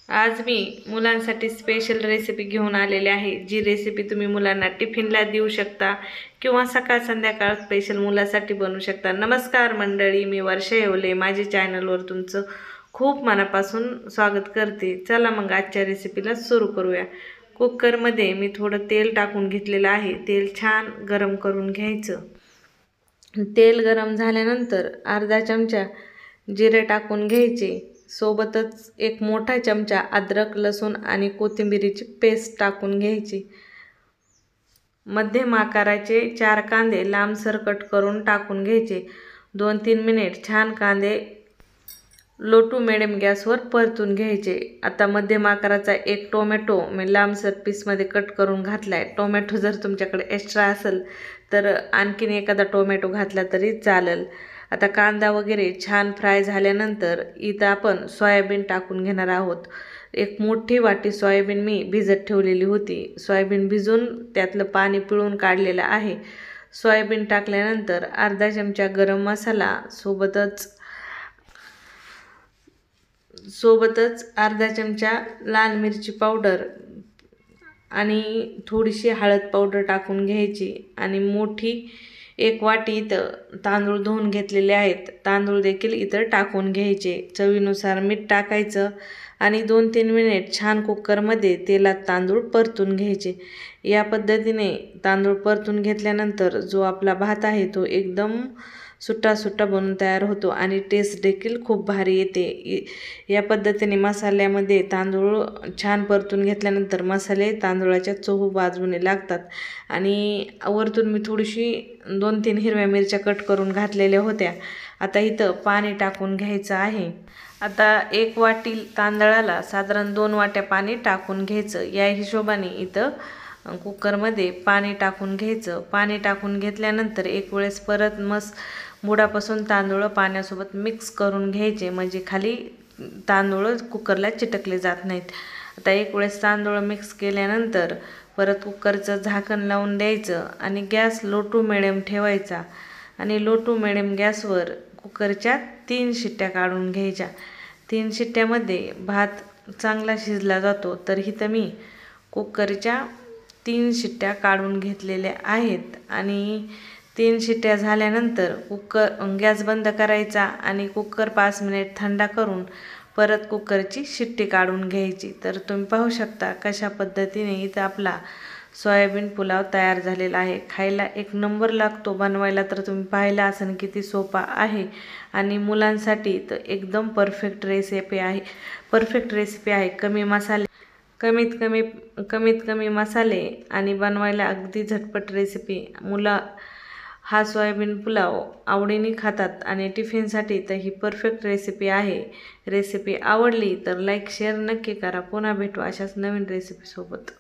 आज मी मुलांसाठी special recipe घेऊन आलेले आहे। जी रेसिपी तुम्ही मुलांना टिफिनला देऊ शकता किंवा सकाळ संध्याकाळ स्पेशल मुलासाठी बनवू शकता। नमस्कार मंडळी, मी वर्षा येवले माझ्या चॅनलवर तुमचं खूप मनापासून स्वागत करते। चला मग आजच्या रेसिपीला सुरू करूया। कुकरमध्ये मी थोडं तेल टाकून घेतलेलं आहे। तेल छान गरम करून घ्यायचं। तेल गरम झाल्यानंतर अर्धा चमचा जिरे टाकून घ्यायचे। सोबतच एक मोठा चमचा अद्रक, लसूण आणि कोथिंबीरीची पेस्ट टाकून घ्यायची। मध्यम आकाराचे 4 कांदे लांबसर कट करून टाकून घ्यायचे। 2-3 मिनिट छान कांदे लो टू मिडियम गॅसवर परतून घ्यायचे। आता मध्यम आकाराचा एक टोमॅटो मी लांबसर पीसमध्ये कट करून घातलाय। टोमॅटो जर तुमच्याकडे एक्स्ट्रा असेल तर आणखीन एखादा टोमॅटो घातला तरी चालेल। आता कांदा वगैरे छान फ्राय झाल्यानंतर इथं आपण सोयाबीन टाकून घेणार आहोत। एक मोठी वाटी सोयाबीन मी भिजत ठेवलेली होती। सोयाबीन भिजून त्यातलं पाणी पिळून काढलेलं आहे। सोयाबीन टाकल्यानंतर अर्धा चमचा गरम मसाला सोबतच अर्धा चमचा लाल मिरची पावडर आणि थोडीशी हळद पावडर टाकून घ्यायची। आणि मोठी एक वाटी इथं तांदूळ धुवून घेतलेले आहेत। तांदूळ देखील इथं टाकून घ्यायचे। चवीनुसार मीठ टाकायचं आणि 2-3 मिनिट छान कुकरमध्ये तेलात तांदूळ परतून घ्यायचे। या पद्धतीने तांदूळ परतून घेतल्यानंतर जो आपला भात आहे तो एकदम सुट्टा सुट्टा बनून तयार होतो आणि टेस्ट देखील खूप भारी येते। या पद्धतीने मसाल्यामध्ये तांदूळ छान परतून घेतल्यानंतर मसाले तांदूळाच्या चहू बाजूने लागतात। आणि वरतून मी थोडीशी 2-3 हिरव्या मिरच्या कट करून घातलेल्या होत्या। आता इथं पाणी टाकून घ्यायचं आहे। आता 1 वाटी तांदळाला साधारण 2 वाट्या पाणी टाकून घ्यायचं। या हिशोबाने इथं कुकरमध्ये पाणी टाकून घ्यायचं। पाणी टाकून घेतल्यानंतर एक वेळेस परत बुडापासून तांदूळ पाण्यासोबत मिक्स करून घ्यायचे, म्हणजे खाली तांदूळ कुकरला चिटकले जात नाहीत। आता एक वेळेस तांदूळ मिक्स केल्यानंतर परत कुकरचं झाकण लावून द्यायचं आणि गॅस लो टू मिडियम ठेवायचा। आणि लो टू मिडियम गॅसवर कुकरच्या 3 शिट्ट्या काढून घ्यायच्या। 3 शिट्ट्यामध्ये भात चांगला शिजला जातो। तर इथं मी कुकरच्या 3 शिट्ट्या काढून घेतलेल्या आहेत। आणि 3 शिट्ट्या झाल्यानंतर गॅस बंद करायचा आणि कुकर 5 मिनिट थंड करून परत कुकरची शिट्टी काढून घ्यायची। तर तुम्ही पाहू शकता कशा पद्धतीने इथं आपला सोयाबीन पुलाव तयार झालेला आहे। खायला एक नंबर लागतो। बनवायला तर तुम्ही पाहिला असेल किती सोपा आहे आणि मुलांसाठी तर एकदम परफेक्ट रेसिपी आहे। कमीत कमी मसाले आणि बनवायला अगदी झटपट रेसिपी। मुलं हा सोयाबीन पुलाव आवडीने खातात आणि टिफिनसाठी तर ही परफेक्ट रेसिपी आहे। रेसिपी आवडली तर लाईक शेअर नक्की करा। पुन्हा भेटू अशाच नवीन रेसिपीसोबत।